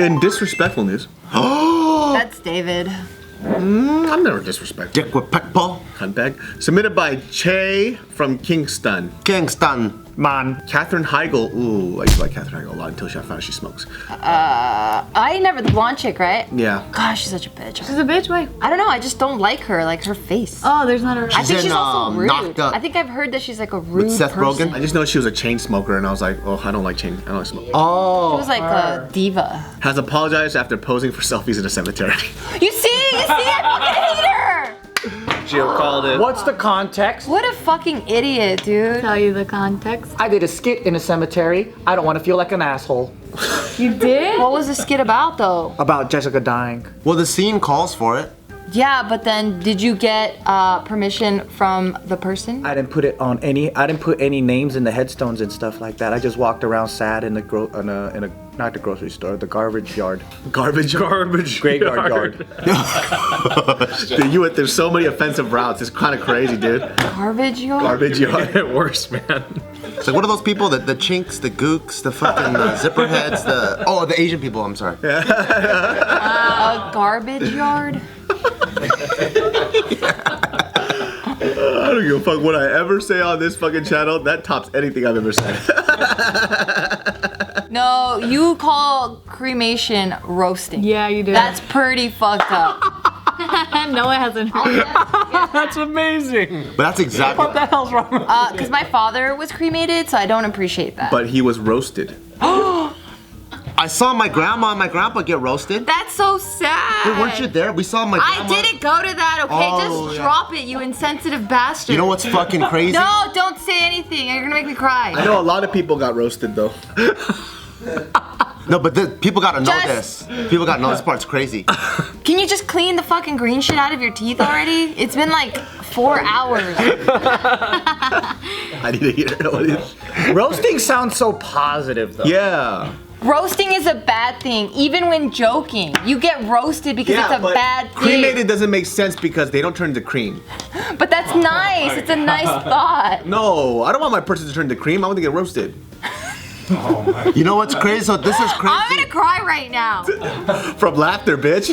In disrespectful news. That's David. I'm never disrespectful. Dick with peckball. Cuntbag. Submitted by Che from Kingston. Kingston. Man. Katherine Heigl. Ooh, I used to like Katherine Heigl a lot until I found out she smokes. I never, the blonde chick, right? Yeah. Gosh, she's such a bitch. She's a bitch, why? I don't know, I just don't like her, like her face. Oh, there's not a... I think in, she's also rude. Knocked Up. I think I've heard that she's like a rude With Seth person. Rogen? I just know she was a chain smoker, and I was like, oh, I don't like chain. I don't like smoke. Oh. She was like a diva. Has apologized after posing for selfies in a cemetery. You see, I fucking hate her! Jill called it. What's the context? What a fucking idiot, dude. Tell you the context. I did a skit in a cemetery. I don't want to feel like an asshole. You did? What was the skit about though? About Jessica dying. Well, the scene calls for it. Yeah, but then did you get permission from the person? I didn't put any names in the headstones and stuff like that. I just walked around sad in the not the grocery store, the garbage yard. Garbage Graveyard yard. Dude, you went through so many offensive routes. It's kind of crazy, dude. Garbage yard? Garbage yard. Worse, man. It's like, what are those people? The chinks, the gooks, the fucking zipper heads, the Asian people, I'm sorry. A garbage yard? I don't give a fuck what I ever say on this fucking channel. That tops anything I've ever said. No, you call cremation roasting. Yeah, you do. That's pretty fucked up. No, it hasn't. That's amazing. But that's exactly. What the hell's wrong with Because my father was cremated, so I don't appreciate that. But he was roasted. I saw my grandma and my grandpa get roasted. That's so sad. Wait, weren't you there? We saw my grandma. I didn't go to that, okay? Oh, Just yeah. drop it, you insensitive bastard. You know what's fucking crazy? No, don't say anything. You're gonna make me cry. I know a lot of people got roasted though. No, but people gotta know Just- this. People gotta know this part's crazy. Can you just clean the fucking green shit out of your teeth already? It's been like 4 hours. I need to hear it. Roasting sounds so positive though. Yeah. Roasting is a bad thing, even when joking. You get roasted because it's a but bad thing. cremated doesn't make sense because they don't turn into cream. But that's nice. It's a nice thought. No, I don't want my person to turn into cream. I want to get roasted. You know what's crazy? So this is crazy. I'm gonna cry right now. From laughter, bitch.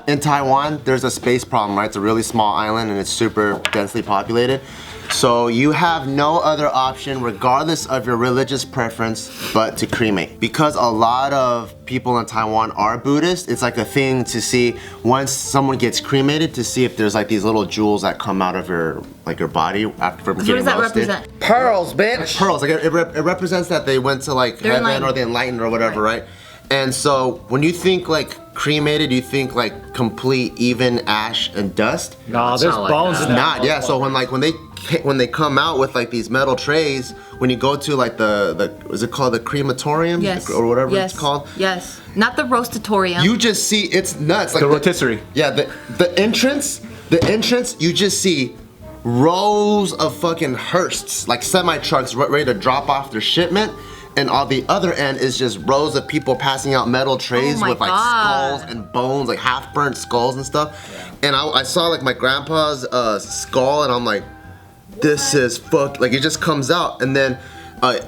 In Taiwan, there's a space problem, right? It's a really small island and it's super densely populated. So you have no other option, regardless of your religious preference, but to cremate. Because a lot of people in Taiwan are Buddhist, it's like a thing to see once someone gets cremated to see if there's like these little jewels that come out of your body after getting roasted. What does that represent? Pearls, bitch. Pearls, like it represents that they went to like They're heaven enlightened. or the enlightened or whatever, right? And so when you think like cremated, you think like complete even ash and dust. No, there's not like bones that. in that. Not, yeah. So when they come out with like these metal trays, when you go to like the is it called the crematorium? Yes. Or whatever Yes. it's called. Yes. Not the roastatorium. You just see, it's nuts. Like The rotisserie. Yeah, the entrance, you just see rows of fucking hearses, like semi trucks ready to drop off their shipment. And on the other end is just rows of people passing out metal trays Oh my with like God. skulls and bones, like half burnt skulls and stuff. Yeah. And I saw like my grandpa's skull, and I'm like, this is like it just comes out, and then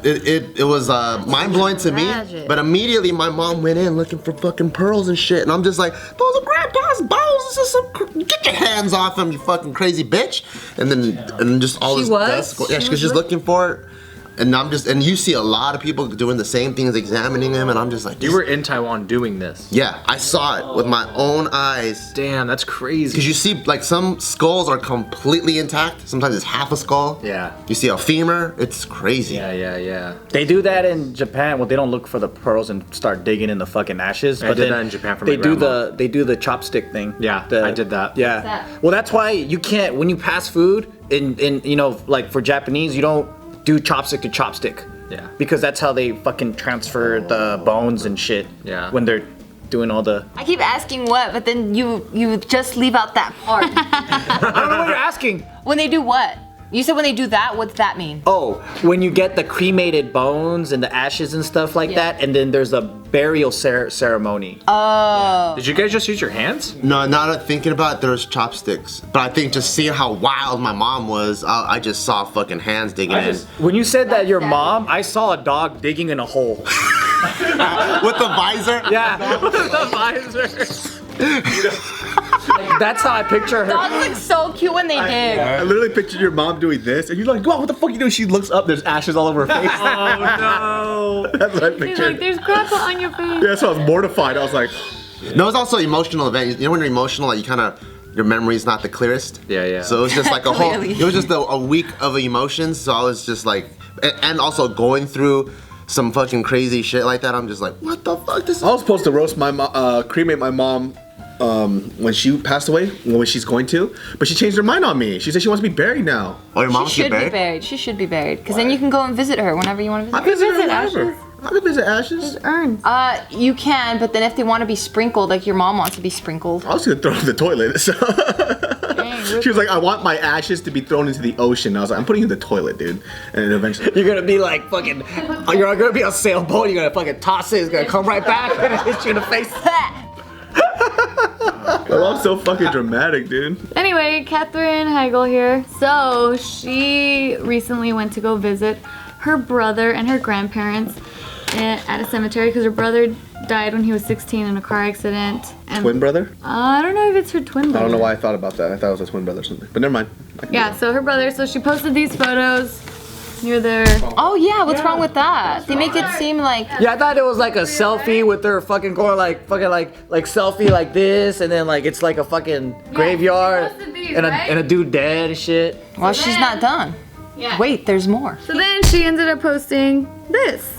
it was mind blowing to me. Tragic. But immediately my mom went in looking for fucking pearls and shit, and I'm just like, those are grandpa's bones. This is get your hands off him, you fucking crazy bitch. And then just all She this was? dust. Yeah, She she was was just looking for it. And you see a lot of people doing the same things, examining him, and I'm just like, You were in Taiwan doing this. yeah, I saw it with my own eyes. Damn, that's crazy. Because you see, like, some skulls are completely intact. Sometimes it's half a skull. Yeah. You see a femur. It's crazy. Yeah. They do that in Japan. Well, they don't look for the pearls and start digging in the fucking ashes. I But did then that in Japan for they my do grandma. they do the chopstick thing. Yeah, I did that. Yeah. that? Well, that's why you can't when you pass food in you know, like for Japanese, you don't do chopstick to chopstick. Yeah. Because that's how they fucking transfer the bones and shit. Yeah. When they're doing all the. I keep asking what, but then you just leave out that part. I don't know what you're asking. When they do what? You said when they do that, what's that mean? Oh, when you get the cremated bones and the ashes and stuff like Yeah. that, and then there's a burial ceremony. Oh. Did you guys just use your hands? No, not thinking about it, there's chopsticks. But I think just seeing how wild my mom was, I just saw fucking hands digging in. When you said that your mom, I saw a dog digging in a hole. With the visor? Yeah. The visor. That's how I picture her. Dogs look so cute when they dig. I literally pictured your mom doing this, and you're like, "Wow, what the fuck you doing?" She looks up, there's ashes all over her face. Oh no. That's what I He's pictured. like, there's grandpa on your face. Yeah, so I was mortified. I was like, No, it's also an emotional event. You know when you're emotional, like you kind of, your memory's not the clearest. Yeah, yeah. So it was just like a whole, Clearly. it was just a week of emotions. So I was just like, and also going through some fucking crazy shit like that. I'm just like, what the fuck? This is. I was supposed to roast my cremate my mom when she passed away, when she's going to, but she changed her mind on me. She said she wants to be buried now. Oh, your mom She should be buried? buried. She should be buried. Because then you can go and visit her whenever you want to I visit her. visit her visit whenever. I could visit ashes. Urns. You can, but then if they want to be sprinkled, like your mom wants to be sprinkled. I was gonna throw it in the toilet. So. Dang, She was like, I want my ashes to be thrown into the ocean. I was like, I'm putting you in the toilet, dude. And then eventually, You're gonna be like fucking, you're gonna be on a sailboat, you're gonna fucking toss it, it's gonna come right back and hit you in the face. my mom's so fucking dramatic, dude. Anyway, Katherine Heigl here. So she recently went to go visit her brother and her grandparents at a cemetery because her brother died when he was 16 in a car accident. And Twin brother? I don't know if it's her twin brother. I don't know why I thought about that. I thought it was a twin brother or something. But never mind. Yeah, so her brother. So she posted these photos near their. Oh yeah, what's wrong with that? They make it seem like Yeah, I thought it was like a selfie with her fucking going like fucking like selfie like this, and then like it's like a fucking graveyard she posted these, and right? a dude dead and shit. well, she's not done. Yeah. Wait, there's more. So then she ended up posting this.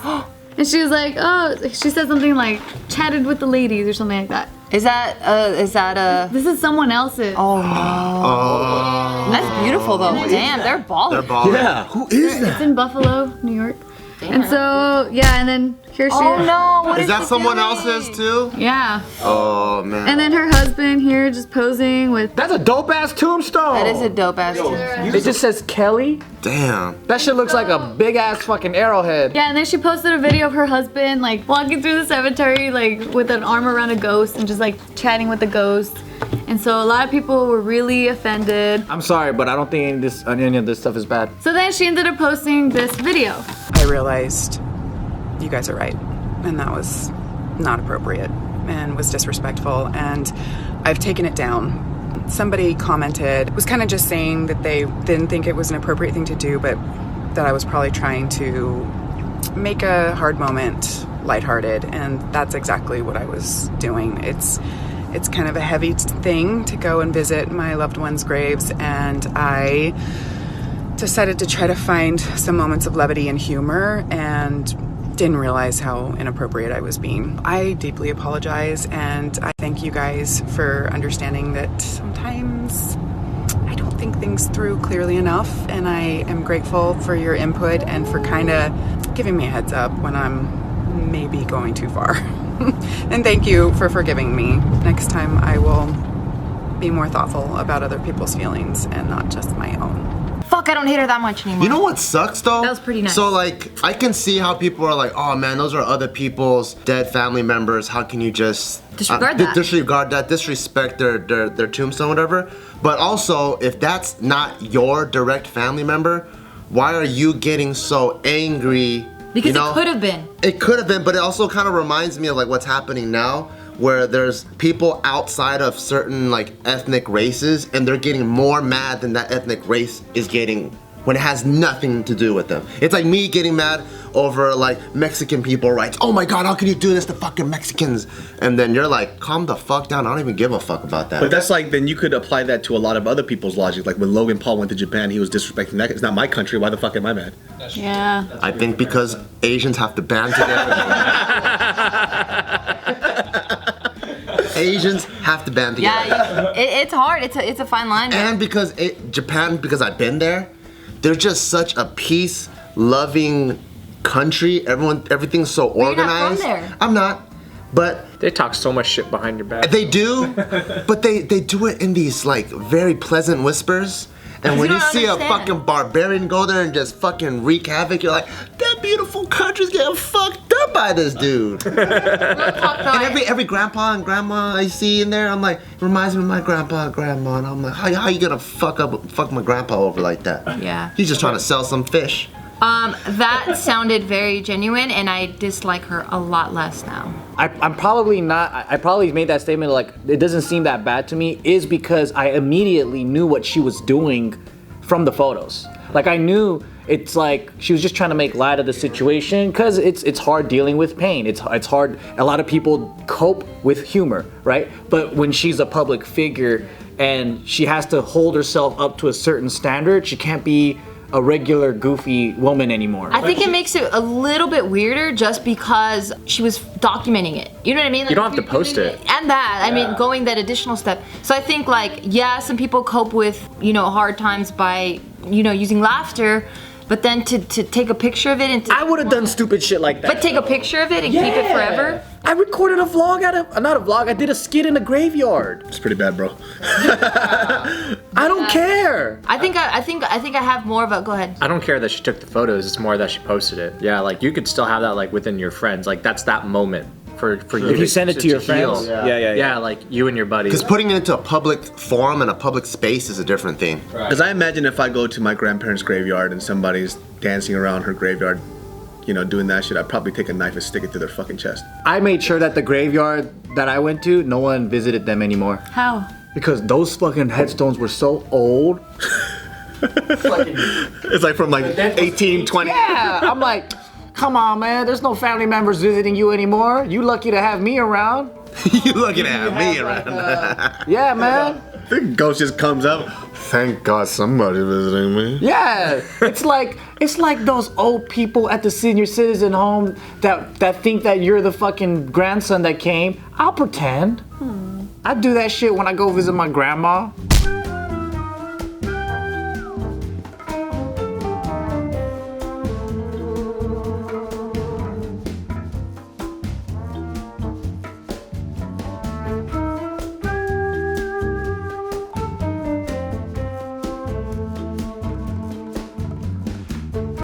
And she was like, oh, she said something like, chatted with the ladies or something like that. Is that This is someone else's. Oh no. That's beautiful though. Damn, they're balling. They're balling. Yeah, who is It's in Buffalo, New York. And so, yeah, and then here she Oh no. What Is that she someone doing? else's too? Yeah. Oh man. And then her husband here just posing with. That's a dope ass tombstone. That is a dope ass. It just says Kelly. Damn. That shit looks like a big ass fucking arrowhead. Yeah, and then she posted a video of her husband like walking through the cemetery like with an arm around a ghost and just like chatting with the ghost. And so a lot of people were really offended. I'm sorry, but I don't think any of this stuff is bad. So then she ended up posting this video. I realized you guys are right, and that was not appropriate and was disrespectful, and I've taken it down. Somebody commented, was kind of just saying that they didn't think it was an appropriate thing to do, but that I was probably trying to make a hard moment lighthearted, and that's exactly what I was doing. It's kind of a heavy thing to go and visit my loved ones' graves, and I decided to try to find some moments of levity and humor and didn't realize how inappropriate I was being. I deeply apologize, and I thank you guys for understanding that sometimes I don't think things through clearly enough, and I am grateful for your input and for kind of giving me a heads up when I'm maybe going too far. And thank you for forgiving me. Next time I will be more thoughtful about other people's feelings and not just my own. Fuck, I don't hate her that much anymore. You know what sucks though? That was pretty nice. So like, I can see how people are like, oh man, those are other people's dead family members. How can you just Disregard that. disregard that, disrespect their tombstone, whatever. But also, if that's not your direct family member, why are you getting so angry? Because you know? it could have been. It could have been, but it also kind of reminds me of like what's happening now, where there's people outside of certain like ethnic races, and they're getting more mad than that ethnic race is getting when it has nothing to do with them. It's like me getting mad over like Mexican people rights. Oh my God, how can you do this to fucking Mexicans? And then you're like, calm the fuck down. I don't even give a fuck about that. But that's like, then you could apply that to a lot of other people's logic. Like when Logan Paul went to Japan, he was disrespecting that. It's not my country. Why the fuck am I mad? Yeah. I think because Asians have to band together. Asians have to band together. Yeah, it's hard. It's a fine line. And because Japan, because I've been there, they're just such a peace-loving country. Everything's so you're not from organized. there. I'm not, but They talk so much shit behind your back. they do. But they do it in these like very pleasant whispers. And when You you don't see a understand. fucking barbarian go there and just fucking wreak havoc, you're like, that beautiful country's getting fucked up by this dude. And every grandpa and grandma I see in there, I'm like, it reminds me of my grandpa and grandma, and I'm like, how you gonna fuck my grandpa over like that? Yeah. He's just trying to sell some fish. That sounded very genuine, and I dislike her a lot less now. I'm probably not. I probably made that statement like it doesn't seem that bad to me, is because I immediately knew what she was doing from the photos. Like I knew it's like she was just trying to make light of the situation because it's hard dealing with pain. It's hard. A lot of people cope with humor, right? But when she's a public figure and she has to hold herself up to a certain standard, she can't be a regular goofy woman anymore. I think it makes it a little bit weirder just because she was documenting it. You know what I mean? Like, You don't have to post it. And that, I mean, going that additional step. So I think like, yeah, some people cope with, hard times by, using laughter, but then to take a picture of it and I would have done stupid shit like that. But take a picture of it and keep it forever? I recorded a vlog not a vlog, I did a skit in a graveyard. It's pretty bad, bro. I don't care. I think I have more of a, go ahead. I don't care that she took the photos. It's more that she posted it. Yeah, like you could still have that like within your friends. Like that's that moment for you. If you send it to your heal. friends. Yeah, like you and your buddies. Because putting it into a public forum and a public space is a different thing. Because I imagine if I go to my grandparents' graveyard and somebody's dancing around her graveyard, doing that shit, I'd probably take a knife and stick it to their fucking chest. I made sure that the graveyard that I went to, no one visited them anymore. How? Because those fucking headstones were so old. It's like from like 1820. Yeah, I'm like, come on, man. There's no family members visiting you anymore. You lucky to have me around. You looking at me around. Yeah, man. The ghost just comes up. Thank God somebody visiting me. Yeah, it's like those old people at the senior citizen home that think that you're the fucking grandson that came. I'll pretend. I do that shit when I go visit my grandma.